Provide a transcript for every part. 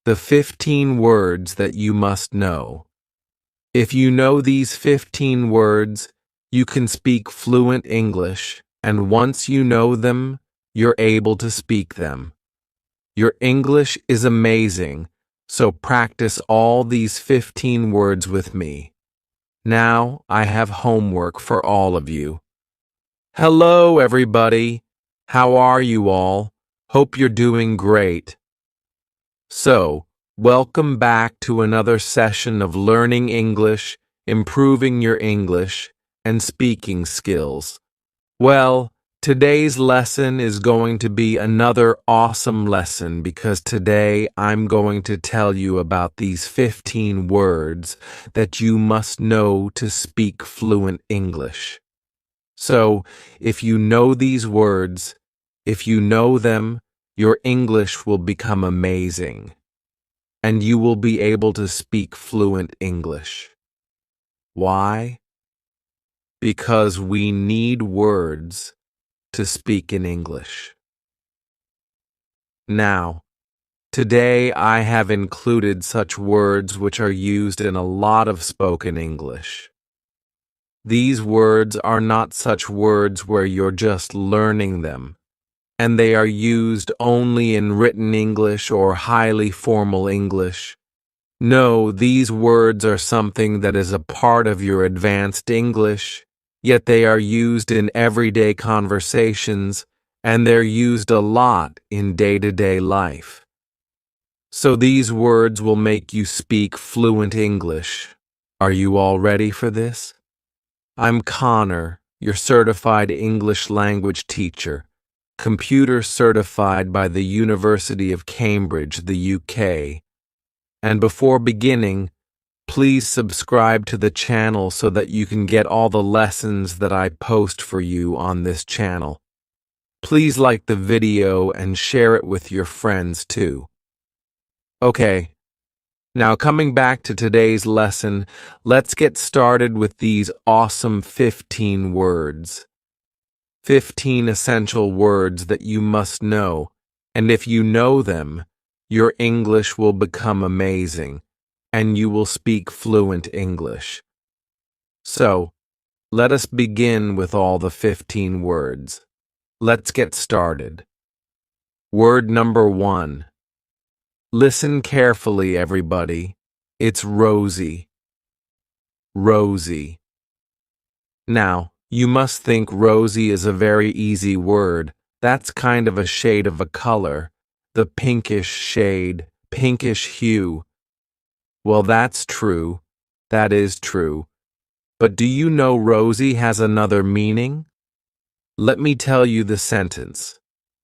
the 15 words that you must know. If you know these 15 words, you can speak fluent English, and once you know them, you're able to speak them. Your English is amazing, so practice all these 15 words with me. Now I have homework for all of you. Hello, everybody. How are you all? Hope you're doing great. So, welcome back to another session of learning English, improving your English, and speaking skills. Well, today's lesson is going to be another awesome lesson because today I'm going to tell you about these 15 words that you must know to speak fluent English. So, if you know these words, if you know them, your English will become amazing, and you will be able to speak fluent English. Why? Because we need words to speak in English. Now, today I have included such words which are used in a lot of spoken English. These words are not such words where you're just learning them, and they are used only in written English or highly formal English. No, these words are something that is a part of your advanced English, yet they are used in everyday conversations, and they're used a lot in day-to-day life. So these words will make you speak fluent English. Are you all ready for this? I'm Connor, your certified English language teacher, computer certified by the University of Cambridge, the UK. And before beginning, please subscribe to the channel so that you can get all the lessons that I post for you on this channel. Please like the video and share it with your friends too. Okay, now coming back to today's lesson, let's get started with these awesome 15 words. 15 essential words that you must know, and if you know them, your English will become amazing, and you will speak fluent English. So, let us begin with all the 15 words. Let's get started. Word number 1. Listen carefully, everybody. It's rosy. Rosy. Now, you must think rosy is a very easy word. That's kind of a shade of a color, the pinkish shade, pinkish hue. Well, that's true. That is true. But do you know rosy has another meaning? Let me tell you the sentence,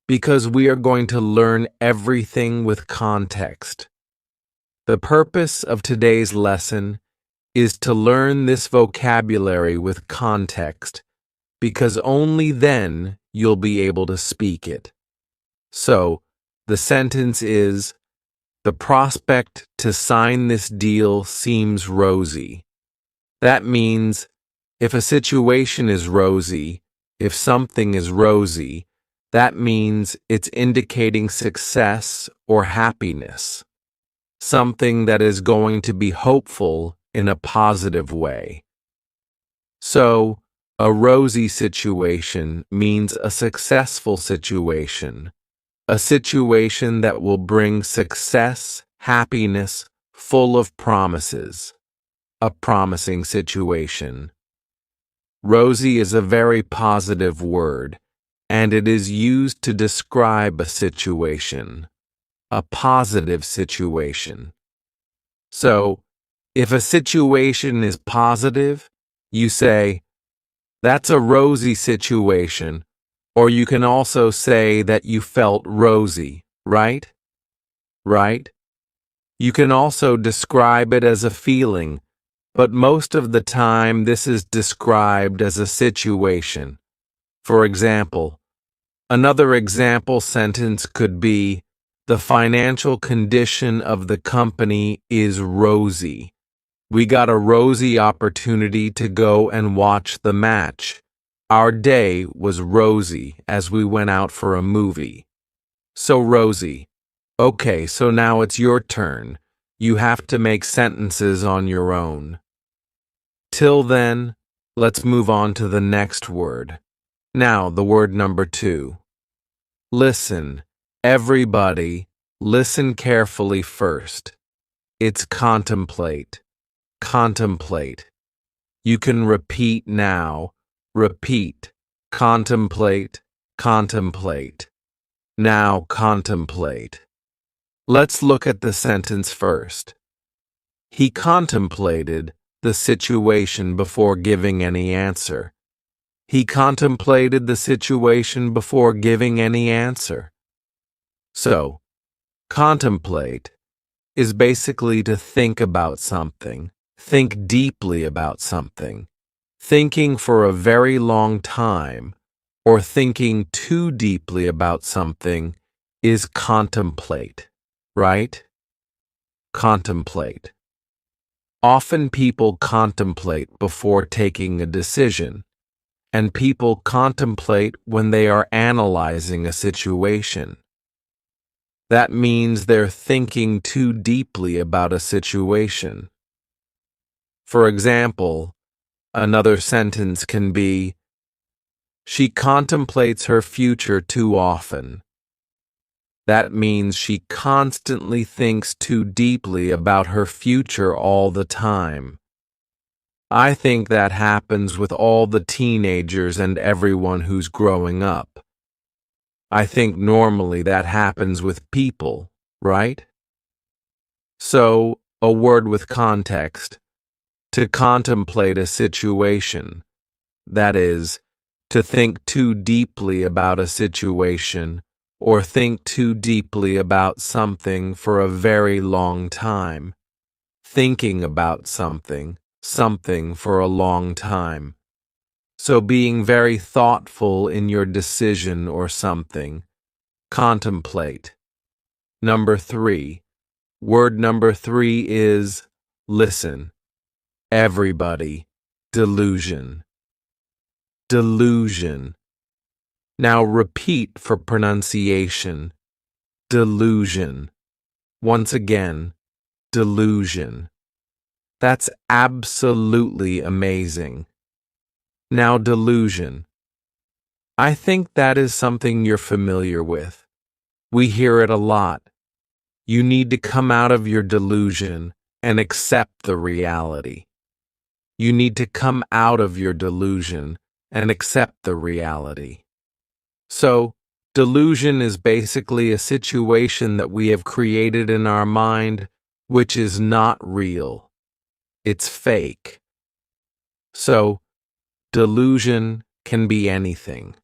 because we are going to learn everything with context. The purpose of today's lesson is to learn this vocabulary with context, because only then you'll be able to speak it. So, the sentence is, the prospect to sign this deal seems rosy. That means, if a situation is rosy, if something is rosy, that means it's indicating success or happiness, something that is going to be hopeful in a positive way. So, a rosy situation means a successful situation, a situation that will bring success, happiness, full of promises, a promising situation. Rosy is a very positive word, and it is used to describe a situation, a positive situation. So, if a situation is positive, you say, that's a rosy situation, or you can also say that you felt rosy, right? Right? You can also describe it as a feeling, but most of the time this is described as a situation. For example, another example sentence could be, the financial condition of the company is rosy. We got a rosy opportunity to go and watch the match. Our day was rosy as we went out for a movie. So rosy. Okay, so now it's your turn. You have to make sentences on your own. Till then, let's move on to the next word. Now, the word number 2. Listen. Everybody, listen carefully first. It's contemplate. Contemplate. You can repeat now. Repeat. Contemplate. Contemplate. Now contemplate. Let's look at the sentence first. He contemplated the situation before giving any answer. He contemplated the situation before giving any answer. So, contemplate is basically to think about something, think deeply about something, thinking for a very long time, or thinking too deeply about something is contemplate, right? Contemplate. Often people contemplate before taking a decision, and people contemplate when they are analyzing a situation. That means they're thinking too deeply about a situation. For example, another sentence can be, she contemplates her future too often. That means she constantly thinks too deeply about her future all the time. I think that happens with all the teenagers and everyone who's growing up. I think normally that happens with people, right? So, a word with context. To contemplate a situation. That is, to think too deeply about a situation or think too deeply about something for a very long time. Thinking about something for a long time. So being very thoughtful in your decision or something. Contemplate. Number 3. Word number 3 is listen. Everybody. Delusion. Delusion. Now repeat for pronunciation. Delusion. Once again, delusion. That's absolutely amazing. Now delusion. I think that is something you're familiar with. We hear it a lot. You need to come out of your delusion and accept the reality. You need to come out of your delusion and accept the reality. So, delusion is basically a situation that we have created in our mind which is not real. It's fake. So, delusion can be anything.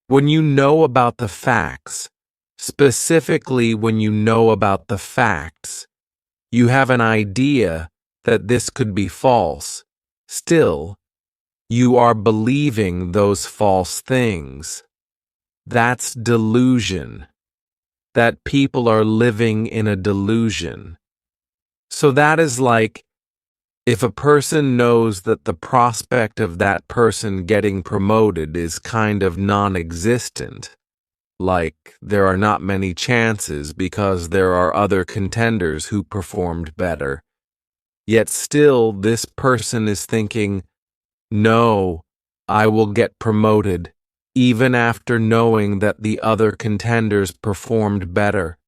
When you know about the facts, specifically when you know about the facts, you have an idea that this could be false. Still, you are believing those false things. That's delusion. That people are living in a delusion. So that is like, if a person knows that the prospect of that person getting promoted is kind of non-existent, like there are not many chances because there are other contenders who performed better, yet still this person is thinking, no, I will get promoted, even after knowing that the other contenders performed better.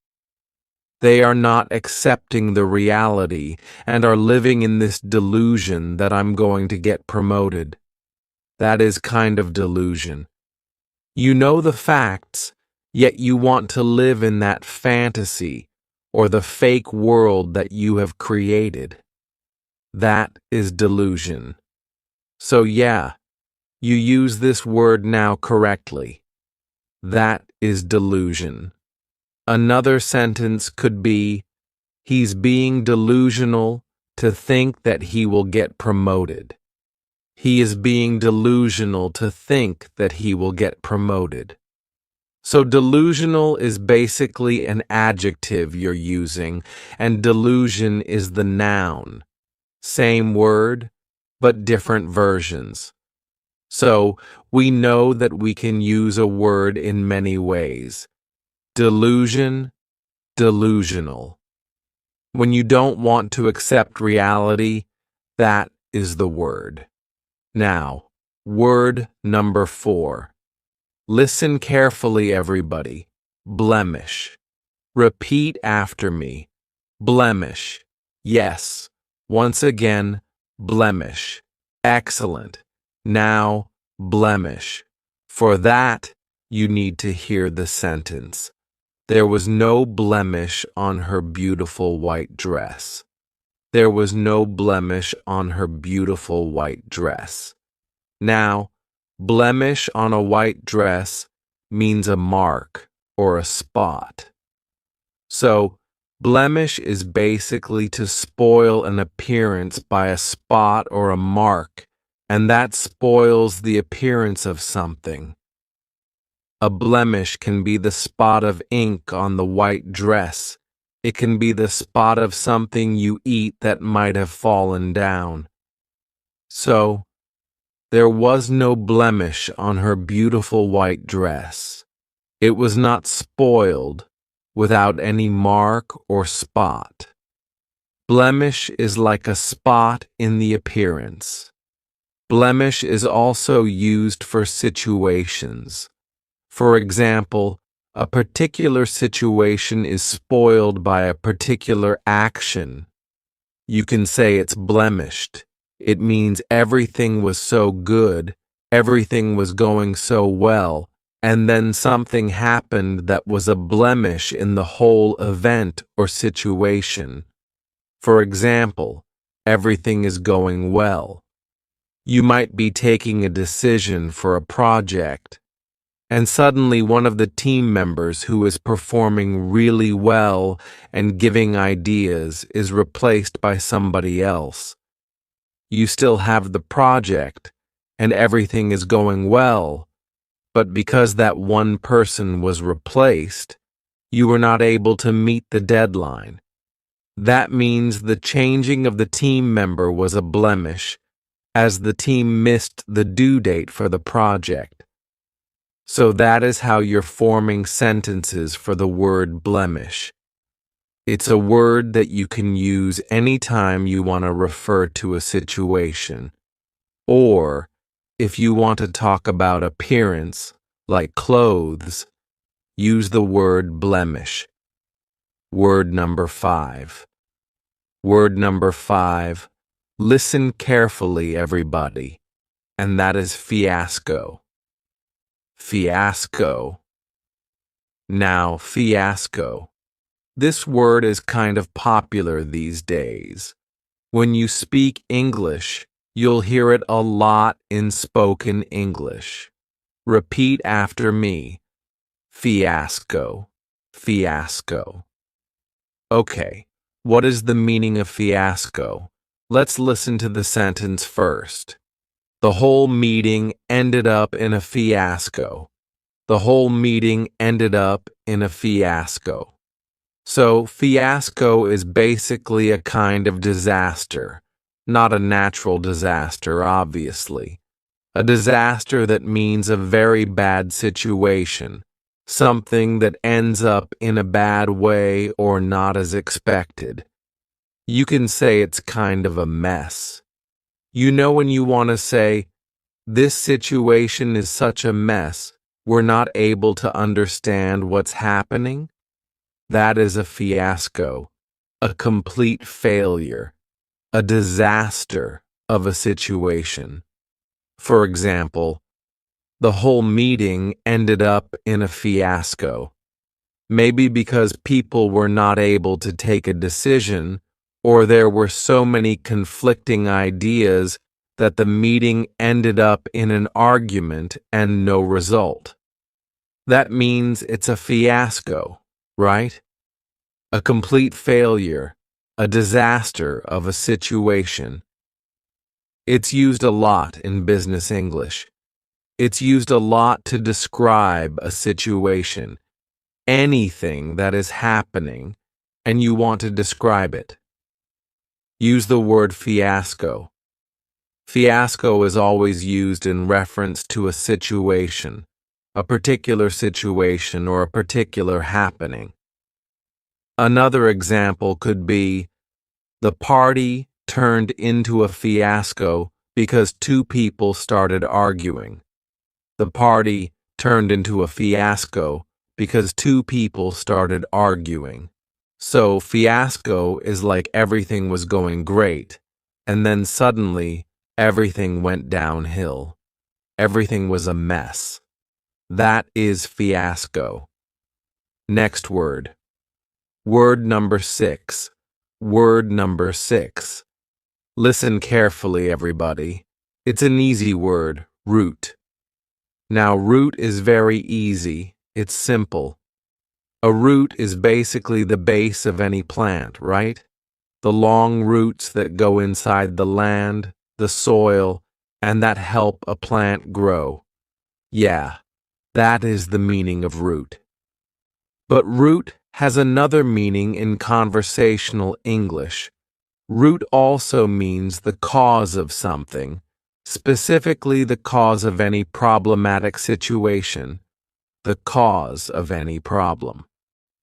They are not accepting the reality and are living in this delusion that I'm going to get promoted. That is kind of delusion. You know the facts, yet you want to live in that fantasy or the fake world that you have created. That is delusion. So yeah, you use this word now correctly. That is delusion. Another sentence could be, he's being delusional to think that he will get promoted. He is being delusional to think that he will get promoted. So delusional is basically an adjective you're using, and delusion is the noun. Same word, but different versions. So we know that we can use a word in many ways. Delusion, delusional. When you don't want to accept reality, that is the word. Now, word number 4. Listen carefully, everybody. Blemish. Repeat after me. Blemish. Yes. Once again, blemish. Excellent. Now, blemish. For that, you need to hear the sentence. There was no blemish on her beautiful white dress. There was no blemish on her beautiful white dress. Now, blemish on a white dress means a mark or a spot. So, blemish is basically to spoil an appearance by a spot or a mark, and that spoils the appearance of something. A blemish can be the spot of ink on the white dress. It can be the spot of something you eat that might have fallen down. So, there was no blemish on her beautiful white dress. It was not spoiled without any mark or spot. Blemish is like a spot in the appearance. Blemish is also used for situations. For example, a particular situation is spoiled by a particular action. You can say it's blemished. It means everything was so good, everything was going so well, and then something happened that was a blemish in the whole event or situation. For example, everything is going well. You might be taking a decision for a project, and suddenly one of the team members who is performing really well and giving ideas is replaced by somebody else. You still have the project, and everything is going well, but because that one person was replaced, you were not able to meet the deadline. That means the changing of the team member was a blemish, as the team missed the due date for the project. So that is how you're forming sentences for the word blemish. It's a word that you can use anytime you want to refer to a situation. Or, if you want to talk about appearance, like clothes, use the word blemish. Word number 5. Word number 5. Listen carefully, everybody. And that is fiasco. Fiasco. Now, fiasco. This word is kind of popular these days. When you speak English, you'll hear it a lot in spoken English. Repeat after me. Fiasco. Fiasco. Okay, what is the meaning of fiasco? Let's listen to the sentence first. The whole meeting ended up in a fiasco. The whole meeting ended up in a fiasco. So, fiasco is basically a kind of disaster, not a natural disaster, obviously. A disaster that means a very bad situation, something that ends up in a bad way or not as expected. You can say it's kind of a mess. You know when you want to say, this situation is such a mess, we're not able to understand what's happening? That is a fiasco, a complete failure, a disaster of a situation. For example, the whole meeting ended up in a fiasco. Maybe because people were not able to take a decision, or there were so many conflicting ideas that the meeting ended up in an argument and no result. That means it's a fiasco, right? A complete failure, a disaster of a situation. It's used a lot in business English. It's used a lot to describe a situation, anything that is happening, and you want to describe it. Use the word fiasco. Fiasco is always used in reference to a situation, a particular situation or a particular happening. Another example could be, the party turned into a fiasco because two people started arguing. The party turned into a fiasco because two people started arguing. So fiasco is like everything was going great, and then suddenly everything went downhill. Everything was a mess. That is fiasco. Next word. Word number 6. Word number 6. Listen carefully, everybody. It's an easy word, root. Now, root is very easy. It's simple. A root is basically the base of any plant, right? The long roots that go inside the land, the soil, and that help a plant grow. Yeah, that is the meaning of root. But root has another meaning in conversational English. Root also means the cause of something, specifically the cause of any problematic situation, the cause of any problem.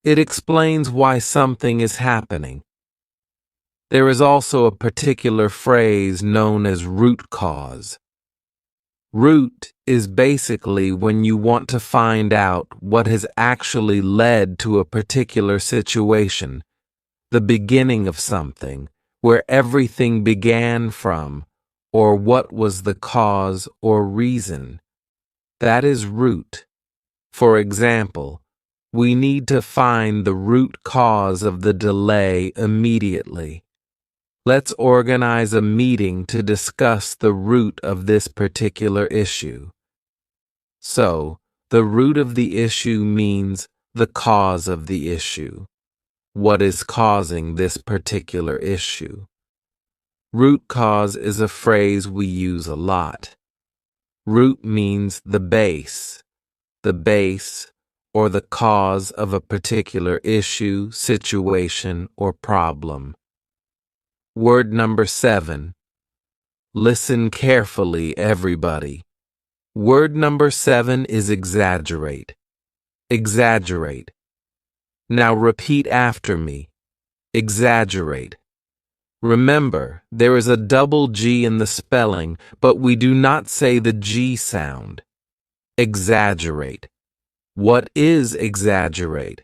It explains why something is happening. There is also a particular phrase known as root cause. Root is basically when you want to find out what has actually led to a particular situation, the beginning of something, where everything began from, or what was the cause or reason. That is root. For example, we need to find the root cause of the delay immediately. Let's organize a meeting to discuss the root of this particular issue. So, the root of the issue means the cause of the issue. What is causing this particular issue? Root cause is a phrase we use a lot. Root means the base or the cause of a particular issue, situation, or problem. Word number 7. Listen carefully, everybody. Word number 7 is exaggerate. Exaggerate. Now repeat after me. Exaggerate. Remember, there is a double G in the spelling, but we do not say the G sound. Exaggerate. What is exaggerate?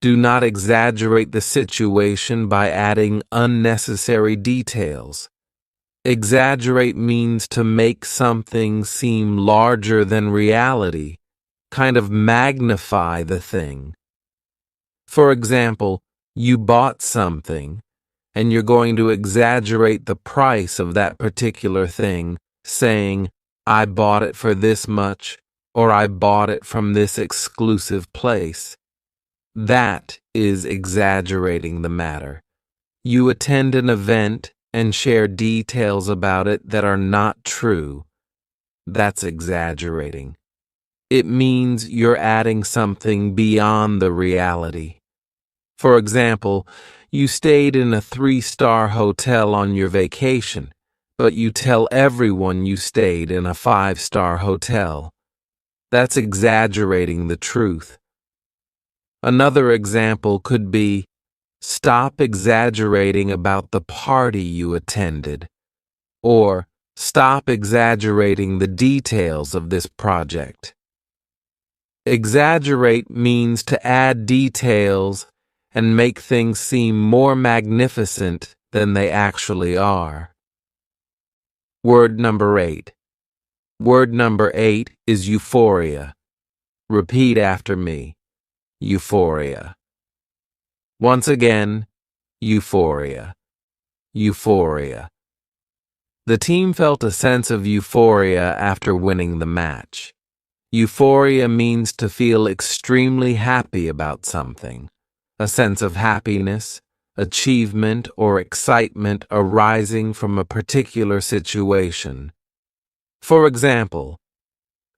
Do not exaggerate the situation by adding unnecessary details. Exaggerate means to make something seem larger than reality, kind of magnify the thing. For example, you bought something, and you're going to exaggerate the price of that particular thing, saying, I bought it for this much, or I bought it from this exclusive place. That is exaggerating the matter. You attend an event and share details about it that are not true. That's exaggerating. It means you're adding something beyond the reality. For example, you stayed in a 3-star hotel on your vacation, but you tell everyone you stayed in a 5-star hotel. That's exaggerating the truth. Another example could be, stop exaggerating about the party you attended, or stop exaggerating the details of this project. Exaggerate means to add details and make things seem more magnificent than they actually are. Word number 8. Word number 8 is euphoria. Repeat after me. Euphoria. Once again, euphoria. Euphoria. The team felt a sense of euphoria after winning the match. Euphoria means to feel extremely happy about something. A sense of happiness, achievement, or excitement arising from a particular situation. For example,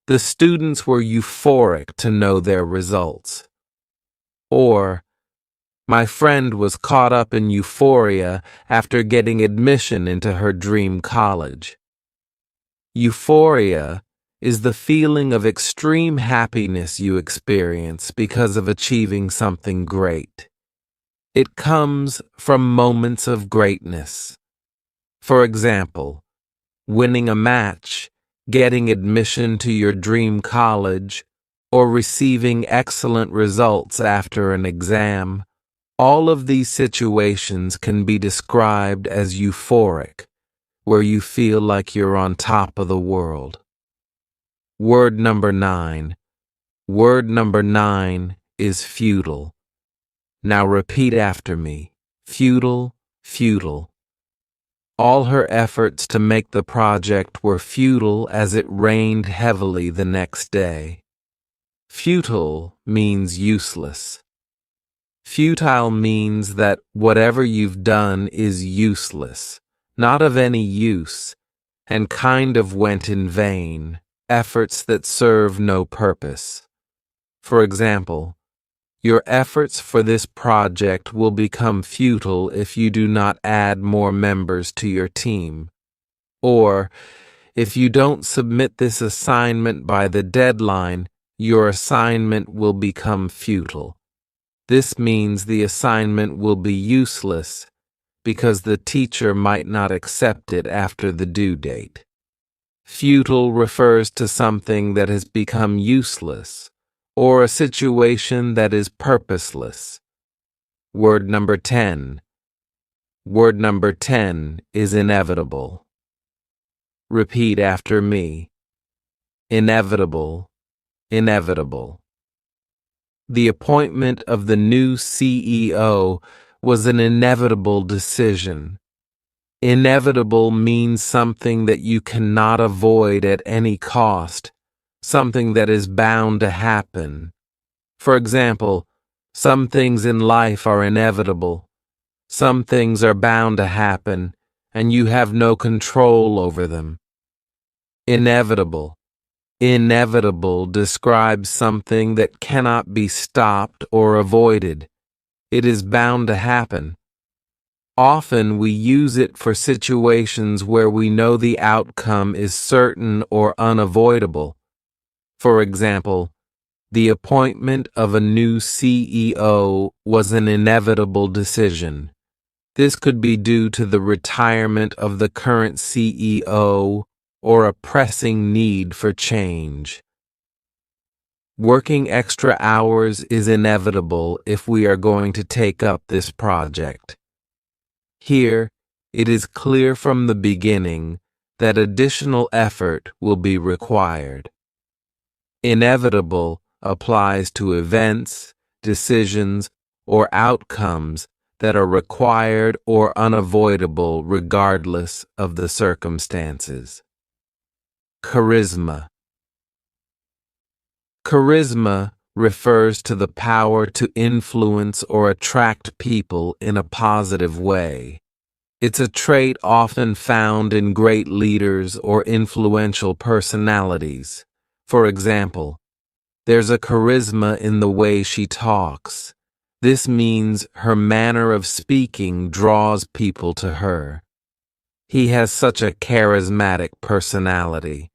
the students were euphoric to know their results. Or, my friend was caught up in euphoria after getting admission into her dream college. Euphoria is the feeling of extreme happiness you experience because of achieving something great. It comes from moments of greatness. For example, winning a match, getting admission to your dream college, or receiving excellent results after an exam. All of these situations can be described as euphoric, where you feel like you're on top of the world. Word number 9. Word number 9 is futile. Now repeat after me. Futile, futile. All her efforts to make the project were futile as it rained heavily the next day. Futile means useless. Futile means that whatever you've done is useless, not of any use, and kind of went in vain, efforts that serve no purpose. For example, your efforts for this project will become futile if you do not add more members to your team. Or, if you don't submit this assignment by the deadline, your assignment will become futile. This means the assignment will be useless because the teacher might not accept it after the due date. Futile refers to something that has become useless, or a situation that is purposeless. Word number 10. Word number 10 is inevitable. Repeat after me. Inevitable, inevitable. The appointment of the new CEO was an inevitable decision. Inevitable means something that you cannot avoid at any cost, something that is bound to happen. For example, some things in life are inevitable. Some things are bound to happen, and you have no control over them. Inevitable. Inevitable describes something that cannot be stopped or avoided. It is bound to happen. Often we use it for situations where we know the outcome is certain or unavoidable. For example, the appointment of a new CEO was an inevitable decision. This could be due to the retirement of the current CEO or a pressing need for change. Working extra hours is inevitable if we are going to take up this project. Here, it is clear from the beginning that additional effort will be required. Inevitable applies to events, decisions, or outcomes that are required or unavoidable regardless of the circumstances. Charisma. Charisma refers to the power to influence or attract people in a positive way. It's a trait often found in great leaders or influential personalities. For example, there's a charisma in the way she talks. This means her manner of speaking draws people to her. He has such a charismatic personality.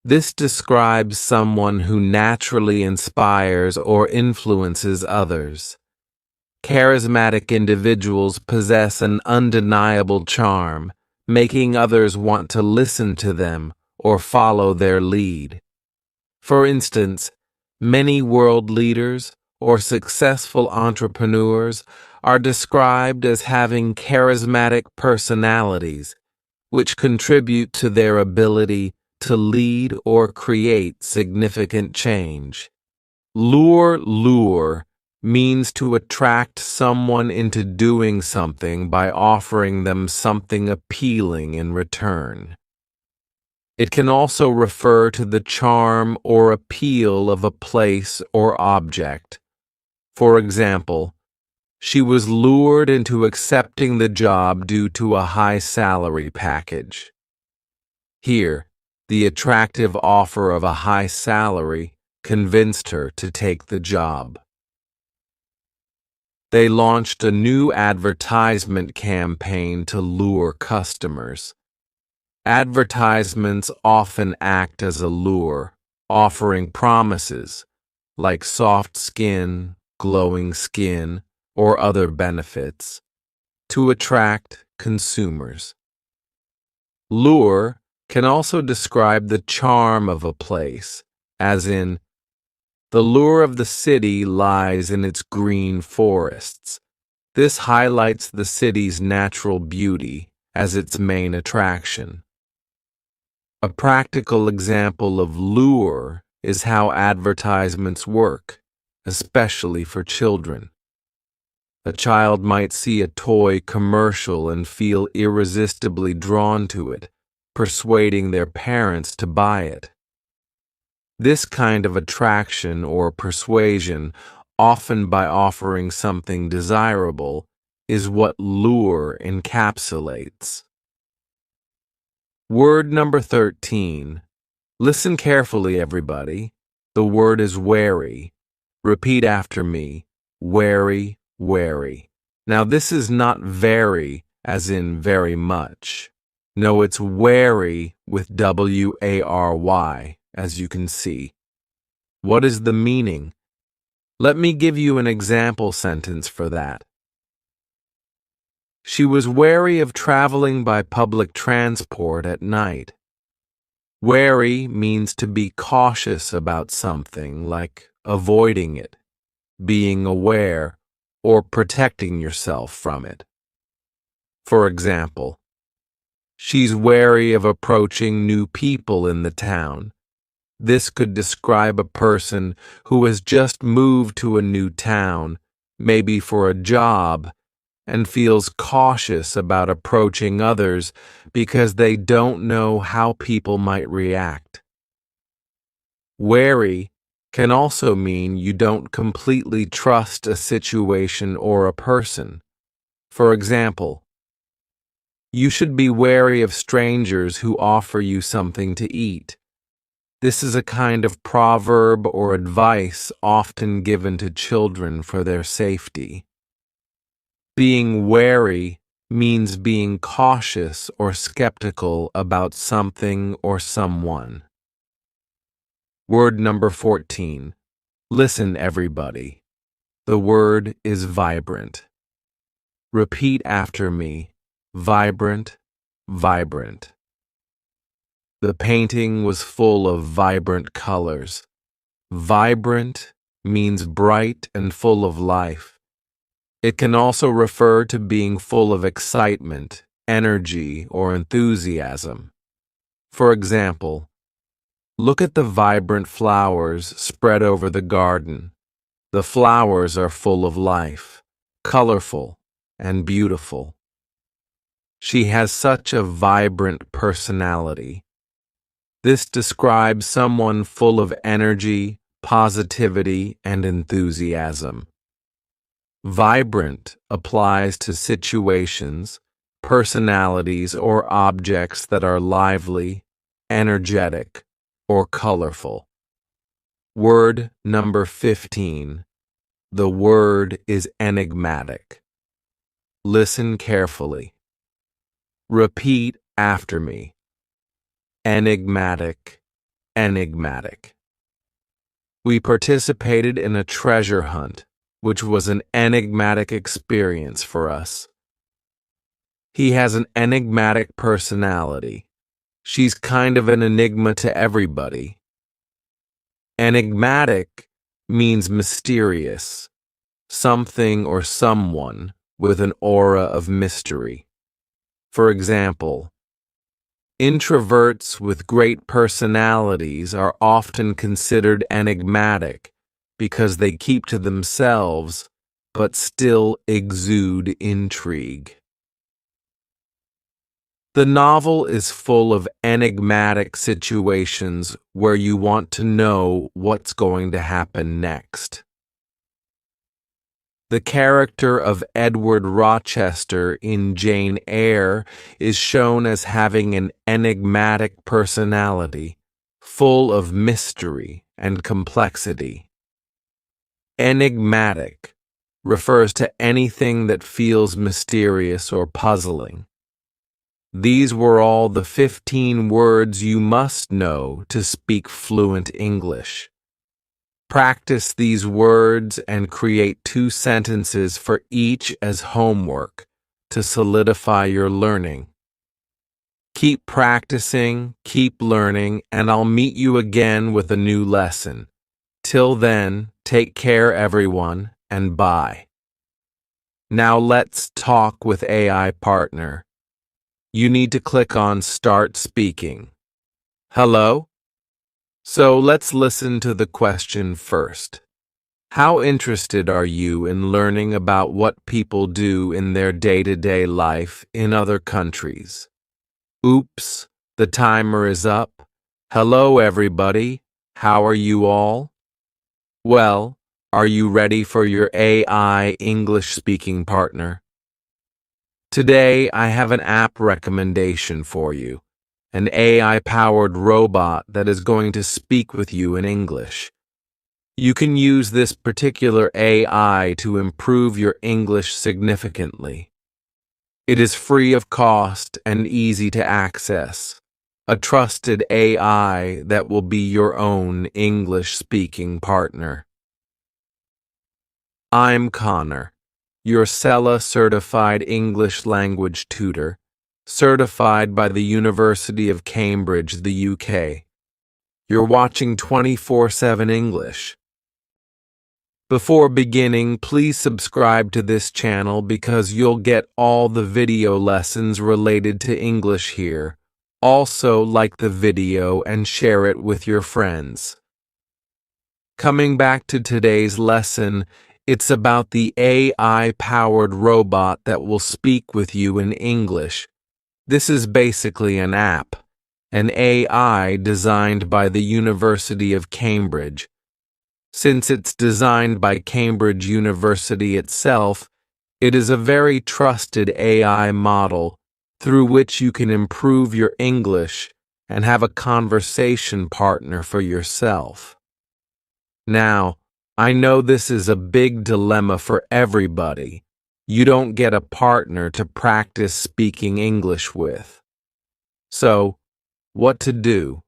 This describes someone who naturally inspires or influences others. Charismatic individuals possess an undeniable charm, making others want to listen to them or follow their lead. For instance, many world leaders or successful entrepreneurs are described as having charismatic personalities, which contribute to their ability to lead or create significant change. Lure means to attract someone into doing something by offering them something appealing in return. It can also refer to the charm or appeal of a place or object. For example, she was lured into accepting the job due to a high salary package. Here, the attractive offer of a high salary convinced her to take the job. They launched a new advertisement campaign to lure customers. Advertisements often act as a lure, offering promises like soft skin, glowing skin, or other benefits to attract consumers. Lure can also describe the charm of a place, as in, the lure of the city lies in its green forests. This highlights the city's natural beauty as its main attraction. A practical example of lure is how advertisements work, especially for children. A child might see a toy commercial and feel irresistibly drawn to it, persuading their parents to buy it. This kind of attraction or persuasion, often by offering something desirable, is what lure encapsulates. Word number 13. Listen carefully, everybody. The word is wary. Repeat after me. Wary, wary. Now, this is not very, as in very much. No, it's wary with W-A-R-Y, as you can see. What is the meaning? Let me give you an example sentence for that. She was wary of traveling by public transport at night. Wary means to be cautious about something, like avoiding it, being aware, or protecting yourself from it. For example, she's wary of approaching new people in the town. This could describe a person who has just moved to a new town, maybe for a job, and feels cautious about approaching others because they don't know how people might react. Wary can also mean you don't completely trust a situation or a person. For example, you should be wary of strangers who offer you something to eat. This is a kind of proverb or advice often given to children for their safety. Being wary means being cautious or skeptical about something or someone. Word number 14. Listen, everybody. The word is vibrant. Repeat after me. Vibrant, vibrant. The painting was full of vibrant colors. Vibrant means bright and full of life. It can also refer to being full of excitement, energy, or enthusiasm. For example, look at the vibrant flowers spread over the garden. The flowers are full of life, colorful, and beautiful. She has such a vibrant personality. This describes someone full of energy, positivity, and enthusiasm. Vibrant applies to situations, personalities, or objects that are lively, energetic, or colorful. Word number 15. The word is enigmatic. Listen carefully. Repeat after me. Enigmatic, enigmatic. We participated in a treasure hunt, which was an enigmatic experience for us. He has an enigmatic personality. She's kind of an enigma to everybody. Enigmatic means mysterious, something or someone with an aura of mystery. For example, introverts with great personalities are often considered enigmatic because they keep to themselves but still exude intrigue. The novel is full of enigmatic situations where you want to know what's going to happen next. The character of Edward Rochester in Jane Eyre is shown as having an enigmatic personality, full of mystery and complexity. Enigmatic refers to anything that feels mysterious or puzzling. These were all the 15 words you must know to speak fluent English. Practice these words and create 2 sentences for each as homework to solidify your learning. Keep practicing, keep learning, and I'll meet you again with a new lesson. Till then, take care everyone, and bye. Now let's talk with AI partner. You need to click on Start Speaking. Hello? So let's listen to the question first. How interested are you in learning about what people do in their day-to-day life in other countries? Oops, the timer is up. Hello everybody, how are you all? Well, are you ready for your AI English speaking partner? Today I have an app recommendation for you, an AI-powered robot that is going to speak with you in English. You can use this particular AI to improve your English significantly. It is free of cost and easy to access. A trusted AI that will be your own English-speaking partner. I'm Connor, your CELA certified English language tutor, certified by the University of Cambridge, the UK. You're watching 24/7 English. Before beginning, please subscribe to this channel because you'll get all the video lessons related to English here. Also, like the video and share it with your friends. Coming back to today's lesson, it's about the AI-powered robot that will speak with you in English. This is basically an app, an AI designed by the University of Cambridge. Since it's designed by Cambridge University itself, it is a very trusted AI model through which you can improve your English and have a conversation partner for yourself. Now, I know this is a big dilemma for everybody. You don't get a partner to practice speaking English with. So, what to do?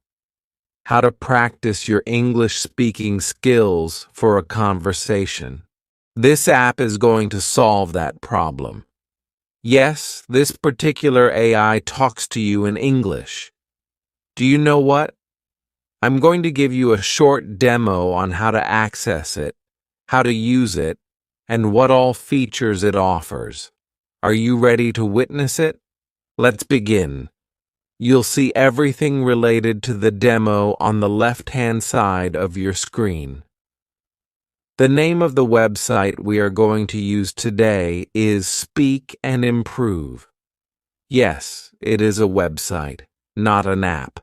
How to practice your English speaking skills for a conversation. This app is going to solve that problem. Yes, this particular AI talks to you in English. Do you know what? I'm going to give you a short demo on how to access it, how to use it, and what all features it offers. Are you ready to witness it? Let's begin. You'll see everything related to the demo on the left-hand side of your screen. The name of the website we are going to use today is Speak and Improve. Yes, it is a website, not an app.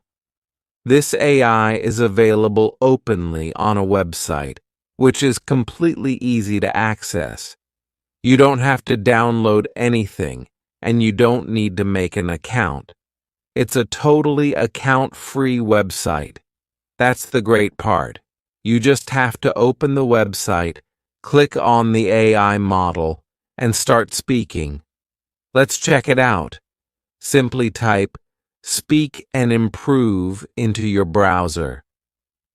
This AI is available openly on a website, which is completely easy to access. You don't have to download anything, and you don't need to make an account. It's a totally account-free website. That's the great part. You just have to open the website, click on the AI model, and start speaking. Let's check it out. Simply type Speak and Improve into your browser.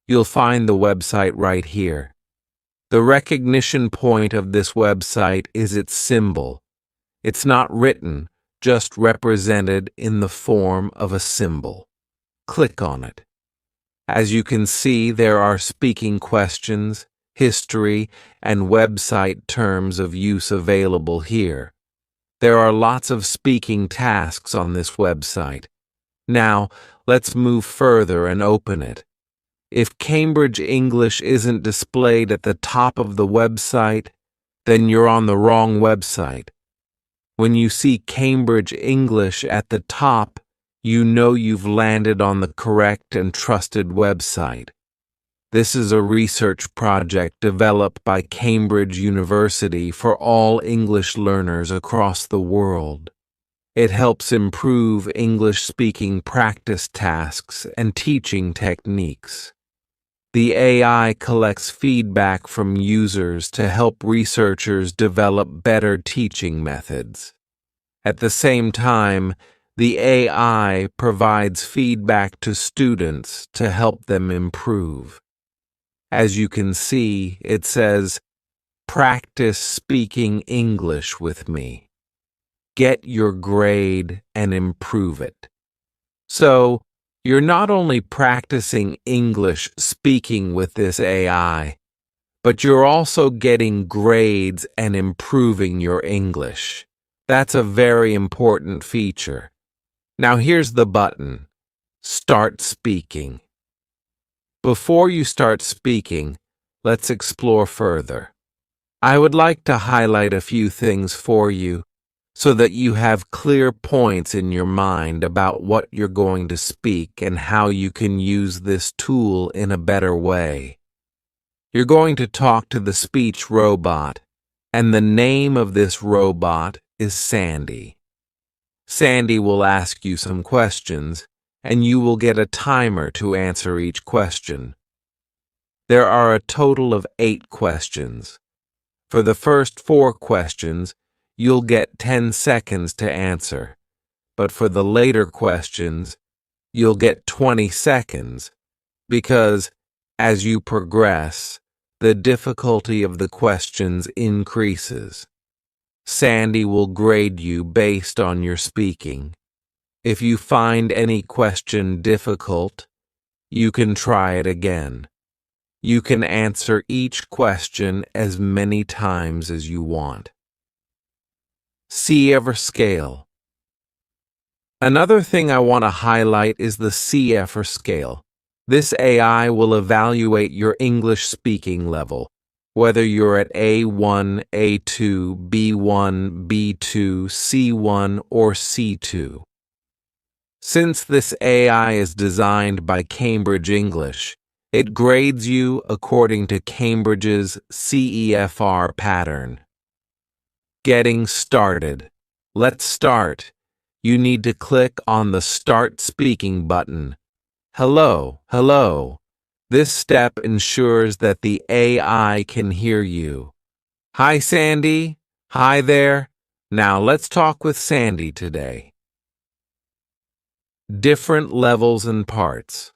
You'll find the website right here. The recognition point of this website is its symbol. It's not written, just represented in the form of a symbol. Click on it. As you can see, there are speaking questions, history, and website terms of use available here. There are lots of speaking tasks on this website. Now, let's move further and open it. If Cambridge English isn't displayed at the top of the website, then you're on the wrong website. When you see Cambridge English at the top, you know you've landed on the correct and trusted website. This is a research project developed by Cambridge University for all English learners across the world. It helps improve English speaking practice tasks and teaching techniques. The AI collects feedback from users to help researchers develop better teaching methods. At the same time, the AI provides feedback to students to help them improve. As you can see, it says, "Practice speaking English with me. Get your grade and improve it." So, you're not only practicing English speaking with this AI, but you're also getting grades and improving your English. That's a very important feature. Now here's the button. Start speaking. Before you start speaking, let's explore further. I would like to highlight a few things for you so that you have clear points in your mind about what you're going to speak and how you can use this tool in a better way. You're going to talk to the speech robot, and the name of this robot is Sandy. Sandy will ask you some questions, and you will get a timer to answer each question. There are a total of 8 questions. For the first 4 questions, you'll get 10 seconds to answer, but for the later questions, you'll get 20 seconds, because as you progress, the difficulty of the questions increases. Sandy will grade you based on your speaking. If you find any question difficult, you can try it again. You can answer each question as many times as you want. CEver scale. Another thing I want to highlight is the CEver scale. This AI will evaluate your English speaking level, whether you're at A1, A2, B1, B2, C1, or C2. Since this AI is designed by Cambridge English, it grades you according to Cambridge's CEFR pattern. Getting started. Let's start. You need to click on the Start Speaking button. Hello, hello. This step ensures that the AI can hear you. Hi, Sandy. Hi there. Now let's talk with Sandy today. Different levels and parts.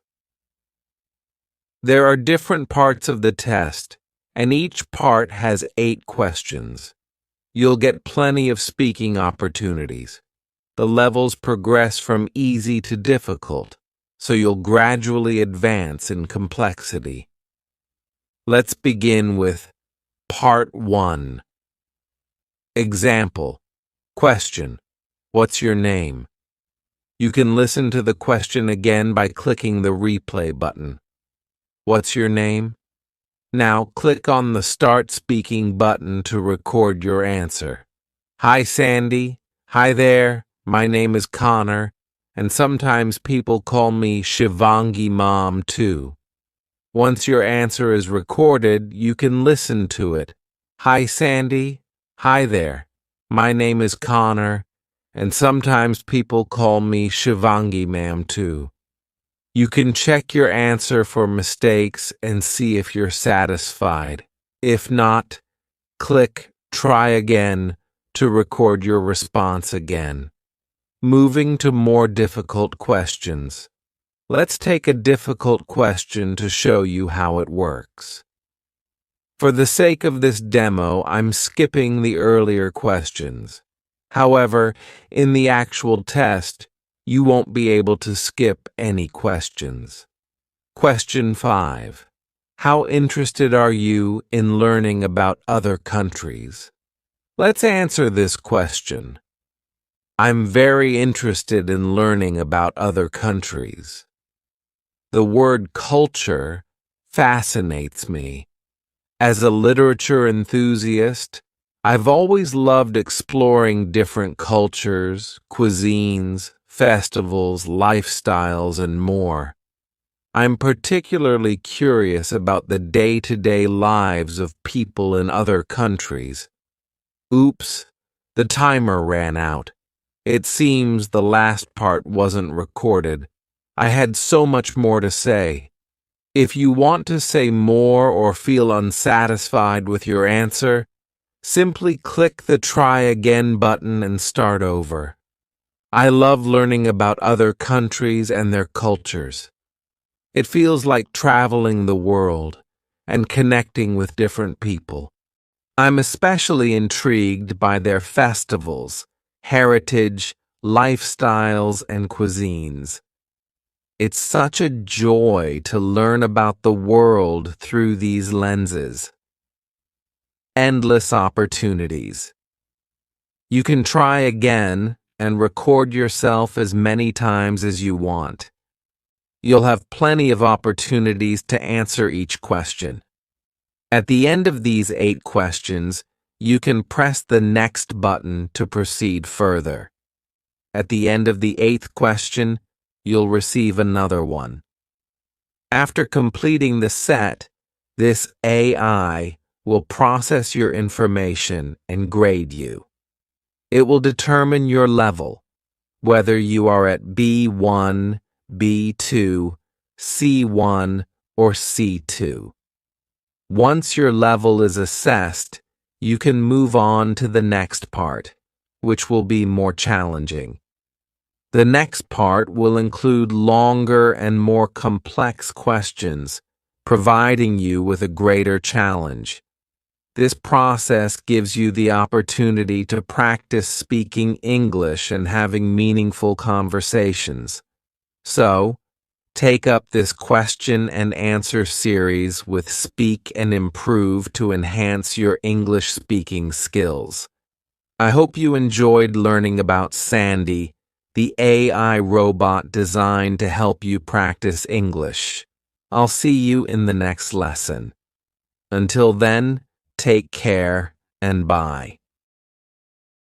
There are different parts of the test, and each part has 8 questions. You'll get plenty of speaking opportunities. The levels progress from easy to difficult, so you'll gradually advance in complexity. Let's begin with Part 1. Example. Question. What's your name? You can listen to the question again by clicking the replay button. What's your name? Now click on the Start Speaking button to record your answer. Hi, Sandy. Hi there. My name is Connor, and sometimes people call me Shivangi Mom too. Once your answer is recorded, you can listen to it. Hi, Sandy. Hi there. My name is Connor, and sometimes people call me Shivangi Ma'am too. You can check your answer for mistakes and see if you're satisfied. If not, click Try Again to record your response again. Moving to more difficult questions. Let's take a difficult question to show you how it works. For the sake of this demo, I'm skipping the earlier questions. However, in the actual test, you won't be able to skip any questions. Question 5. How interested are you in learning about other countries? Let's answer this question. I'm very interested in learning about other countries. The word culture fascinates me. As a literature enthusiast, I've always loved exploring different cultures, cuisines, festivals, lifestyles, and more. I'm particularly curious about the day-to-day lives of people in other countries. Oops, the timer ran out. It seems the last part wasn't recorded. I had so much more to say. If you want to say more or feel unsatisfied with your answer, simply click the Try Again button and start over. I love learning about other countries and their cultures. It feels like traveling the world, and connecting with different people. I'm especially intrigued by their festivals, heritage, lifestyles, and cuisines. It's such a joy to learn about the world through these lenses. Endless opportunities. You can try again and record yourself as many times as you want. You'll have plenty of opportunities to answer each question. At the end of these 8 questions, you can press the next button to proceed further. At the end of the 8th question, you'll receive another one. After completing the set, this AI will process your information and grade you. It will determine your level, whether you are at B1, B2, C1, or C2. Once your level is assessed, you can move on to the next part, which will be more challenging. The next part will include longer and more complex questions, providing you with a greater challenge. This process gives you the opportunity to practice speaking English and having meaningful conversations. So, take up this question and answer series with Speak and Improve to enhance your English speaking skills. I hope you enjoyed learning about Sandy, the AI robot designed to help you practice English. I'll see you in the next lesson. Until then, take care and bye.